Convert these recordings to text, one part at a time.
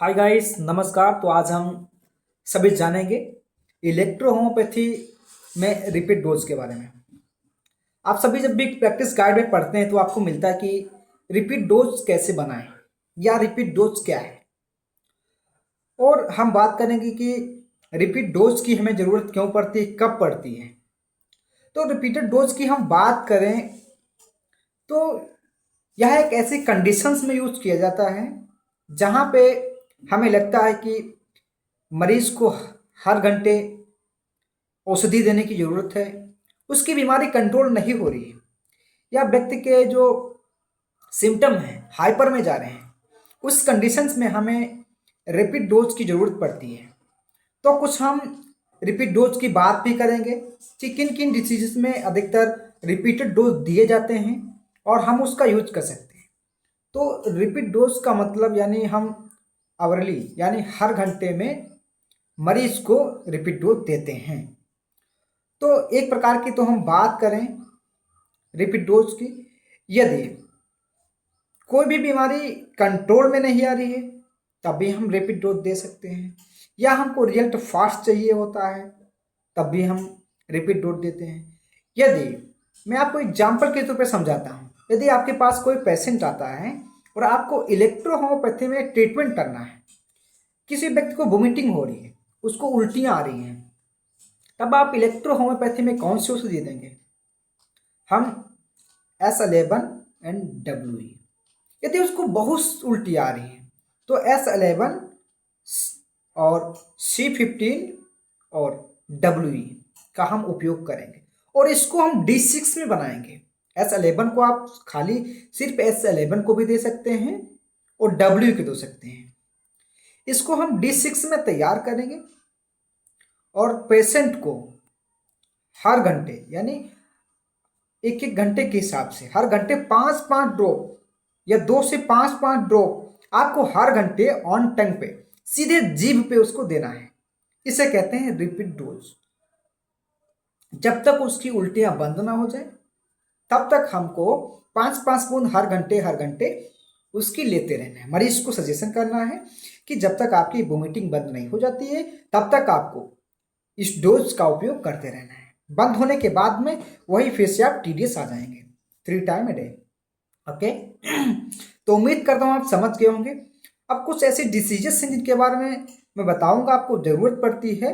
Hi guys, नमस्कार। तो आज हम सभी जानेंगे इलेक्ट्रो होम्योपैथी में रिपीट डोज के बारे में। आप सभी जब भी प्रैक्टिस गाइड में पढ़ते हैं तो आपको मिलता है कि रिपीट डोज कैसे बनाएं या रिपीट डोज क्या है। और हम बात करेंगे कि रिपीट डोज की हमें ज़रूरत क्यों पड़ती है, कब पड़ती है। तो रिपीटेड डोज की हम बात करें तो यह एक ऐसी कंडीशंस में यूज किया जाता है जहाँ पे हमें लगता है कि मरीज को हर घंटे औषधि देने की ज़रूरत है, उसकी बीमारी कंट्रोल नहीं हो रही है या व्यक्ति के जो सिम्टम हैं हाइपर में जा रहे हैं, उस कंडीशंस में हमें रिपीट डोज की ज़रूरत पड़ती है। तो कुछ हम रिपीट डोज की बात भी करेंगे कि किन किन डिसीजेस में अधिकतर रिपीटेड डोज दिए जाते हैं और हम उसका यूज कर सकते हैं। तो रिपीट डोज का मतलब यानी हम आवरली यानी हर घंटे में मरीज को रिपीट डोज देते हैं। तो एक प्रकार की तो हम बात करें रिपीट डोज की, यदि कोई भी बीमारी कंट्रोल में नहीं आ रही है तब भी हम रिपीट डोज दे सकते हैं, या हमको रिजल्ट फास्ट चाहिए होता है तब भी हम रिपीट डोज देते हैं। यदि मैं आपको एग्जाम्पल के तौर पे समझाता हूँ, यदि आपके पास कोई पेशेंट आता है और आपको इलेक्ट्रो होम्योपैथी में ट्रीटमेंट करना है, किसी व्यक्ति को वोमिटिंग हो रही है, उसको उल्टियाँ आ रही हैं, तब आप इलेक्ट्रो होम्योपैथी में कौन सी औषधि देंगे? हम S11 एंड WE। यदि उसको बहुत उल्टी आ रही है तो S11 और C15 और WE का हम उपयोग करेंगे और इसको हम D6 में बनाएंगे। S11 को आप खाली सिर्फ S11 को भी दे सकते हैं और W को दे सकते हैं। इसको हम D6 में तैयार करेंगे और पेशेंट को हर घंटे यानी एक एक घंटे के हिसाब से हर घंटे 5-5 ड्रॉप या 2 से 5 ड्रॉप आपको हर घंटे ऑन टंग पे सीधे जीभ पे उसको देना है। इसे कहते हैं रिपीट डोज। जब तक उसकी उल्टियां बंद ना हो जाए तब तक हमको 5-5 बूंद हर घंटे उसकी लेते रहना है। मरीज को सजेशन करना है कि जब तक आपकी वोमिटिंग बंद नहीं हो जाती है तब तक आपको इस डोज का उपयोग करते रहना है। बंद होने के बाद में वही फिर से आप TDS आ जाएंगे 3 टाइम ए डे। ओके। तो उम्मीद करता हूँ आप समझ गए होंगे। अब कुछ ऐसे डिसीजेस हैं जिनके बारे में मैं बताऊंगा, आपको जरूरत पड़ती है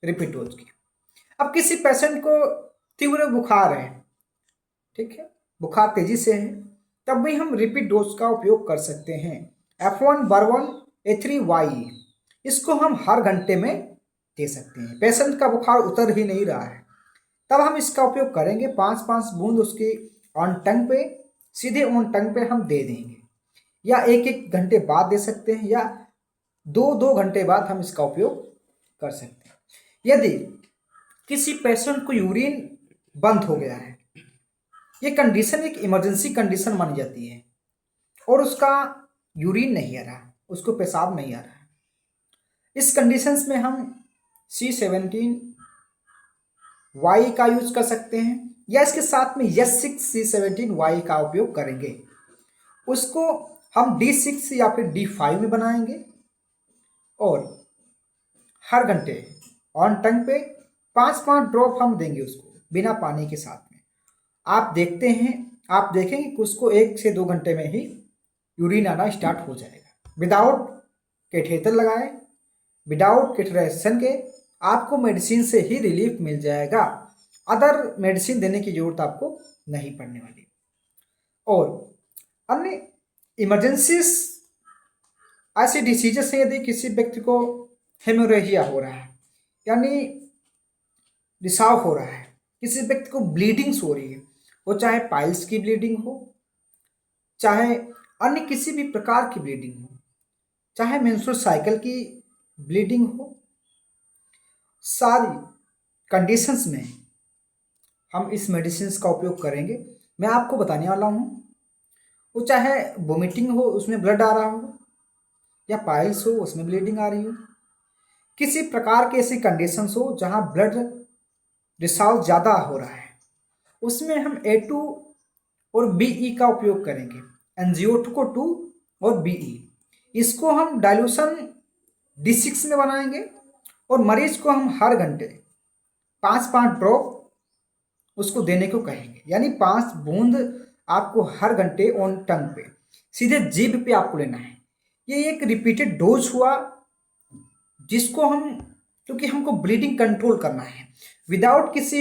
रिपीट डोज की। अब किसी पेशेंट को तीव्र बुखार है, ठीक है, बुखार तेजी से है, तब भी हम रिपीट डोज का उपयोग कर सकते हैं। F1 बर्बन A3YE, इसको हम हर घंटे में दे सकते हैं। पेशेंट का बुखार उतर ही नहीं रहा है तब हम इसका उपयोग करेंगे। 5-5 बूंद उसकी ऑन टंग पे सीधे ऑन टंग पे हम दे देंगे, या एक एक घंटे बाद दे सकते हैं या 2-2 घंटे बाद हम इसका उपयोग कर सकते हैं। यदि किसी पेशेंट को यूरिन बंद हो गया है, ये कंडीशन एक इमरजेंसी कंडीशन मानी जाती है और उसका यूरिन नहीं आ रहा, उसको पेशाब नहीं आ रहा है, इस कंडीशंस में हम C17Y का यूज कर सकते हैं या इसके साथ में S6C17Y का उपयोग करेंगे। उसको हम D6 या फिर D5 में बनाएंगे और हर घंटे ऑन टंग पे 5-5 ड्रॉप हम देंगे उसको बिना पानी के साथ में। आप देखते हैं, आप देखेंगे कि उसको 1 से 2 घंटे में ही यूरिन आना स्टार्ट हो जाएगा। विदाउट कैथेटर लगाए, विदाउट कैथेटराइजेशन के आपको मेडिसिन से ही रिलीफ मिल जाएगा। अदर मेडिसिन देने की जरूरत आपको नहीं पड़ने वाली। और अन्य इमरजेंसीज ऐसी डिसीजेस हैं, यदि किसी व्यक्ति को हेमोरेजिया हो रहा है यानी रिसाव हो रहा है, किसी व्यक्ति को ब्लीडिंग्स हो रही है, वो चाहे पाइल्स की ब्लीडिंग हो, चाहे अन्य किसी भी प्रकार की ब्लीडिंग हो, चाहे मेंस्ट्रुअल साइकिल की ब्लीडिंग हो, सारी कंडीशंस में हम इस मेडिसिन का उपयोग करेंगे। मैं आपको बताने वाला हूँ, वो चाहे वोमिटिंग हो उसमें ब्लड आ रहा हो, या पाइल्स हो उसमें ब्लीडिंग आ रही हो, किसी प्रकार की ऐसी कंडीशंस हो जहाँ ब्लड रिसाव ज़्यादा हो रहा है, उसमें हम A2 और BE का उपयोग करेंगे। एंजियोटोको 2 और BE, इसको हम डाइल्यूशन D6 में बनाएंगे और मरीज को हम हर घंटे 5-5 ड्रॉप उसको देने को कहेंगे, यानी 5 बूंद आपको हर घंटे ऑन टंग पे सीधे जीभ पे आपको लेना है। ये एक रिपीटेड डोज हुआ जिसको हम, क्योंकि हमको ब्लीडिंग कंट्रोल करना है विदाउट किसी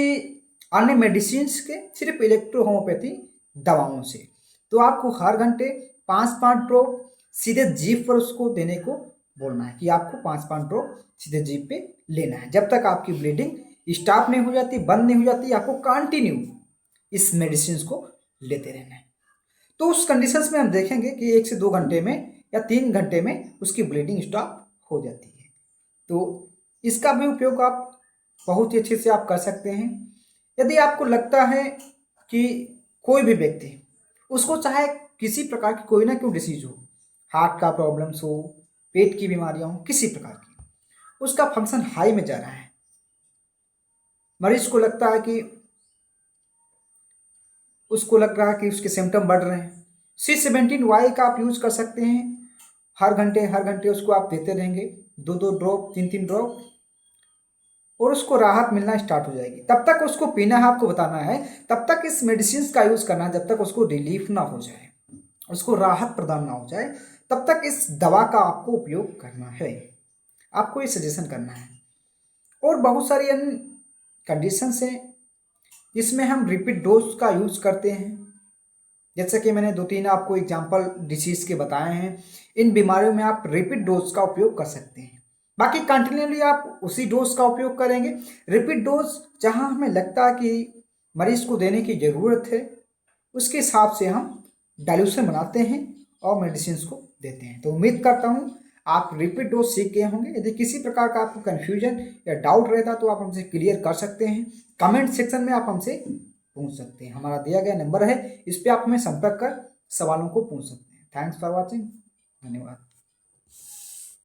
अन्य मेडिसिन के, सिर्फ इलेक्ट्रो होम्योपैथी दवाओं से। तो आपको हर घंटे 5-5 ड्रॉप सीधे जीभ पर उसको देने को बोलना है कि आपको 5-5 ड्रॉप सीधे जीभ पे लेना है। जब तक आपकी ब्लीडिंग स्टॉप नहीं हो जाती, बंद नहीं हो जाती, आपको कंटिन्यू इस मेडिसिन को लेते रहना है। तो उस कंडीशंस में हम देखेंगे कि 1 से 2 घंटे में या 3 घंटे में उसकी ब्लीडिंग स्टॉप हो जाती है। तो इसका भी उपयोग आप बहुत ही अच्छे से आप कर सकते हैं। यदि आपको लगता है कि कोई भी व्यक्ति, उसको चाहे किसी प्रकार की कोई ना कोई डिसीज हो, हार्ट का प्रॉब्लम्स हो, पेट की बीमारियां हो, किसी प्रकार की, उसका फंक्शन हाई में जा रहा है, मरीज को लगता है कि उसको लग रहा है कि उसके सिम्टम बढ़ रहे हैं, C17Y का आप यूज कर सकते हैं। हर घंटे उसको आप देते रहेंगे 2-2 ड्रॉप, 3-3 ड्रॉप, और उसको राहत मिलना स्टार्ट हो जाएगी। तब तक उसको पीना है, आपको बताना है, तब तक इस मेडिसिन का यूज करना है जब तक उसको रिलीफ ना हो जाए, उसको राहत प्रदान ना हो जाए, तब तक इस दवा का आपको उपयोग करना है, आपको ये सजेशन करना है। और बहुत सारी अन्य कंडीशंस हैं जिसमें हम रिपीट डोज का यूज करते हैं, जैसे कि मैंने 2-3 आपको एग्जांपल डिसीज के बताए हैं। इन बीमारियों में आप रिपीट डोज का उपयोग कर सकते हैं। बाकी कंटिन्यूली आप उसी डोज का उपयोग करेंगे। रिपीट डोज जहां हमें लगता है कि मरीज को देने की ज़रूरत है, उसके हिसाब से हम डाइल्यूशन बनाते हैं और मेडिसिन को देते हैं। तो उम्मीद करता हूं आप रिपीट डोज सीख गए होंगे। यदि किसी प्रकार का आपको कन्फ्यूजन या डाउट रहता तो आप हमसे क्लियर कर सकते हैं, कमेंट सेक्शन में आप हमसे पूछ सकते हैं। हमारा दिया गया नंबर है, इस पर आप हमें संपर्क कर सवालों को पूछ सकते हैं। थैंक्स फॉर वॉचिंग, धन्यवाद।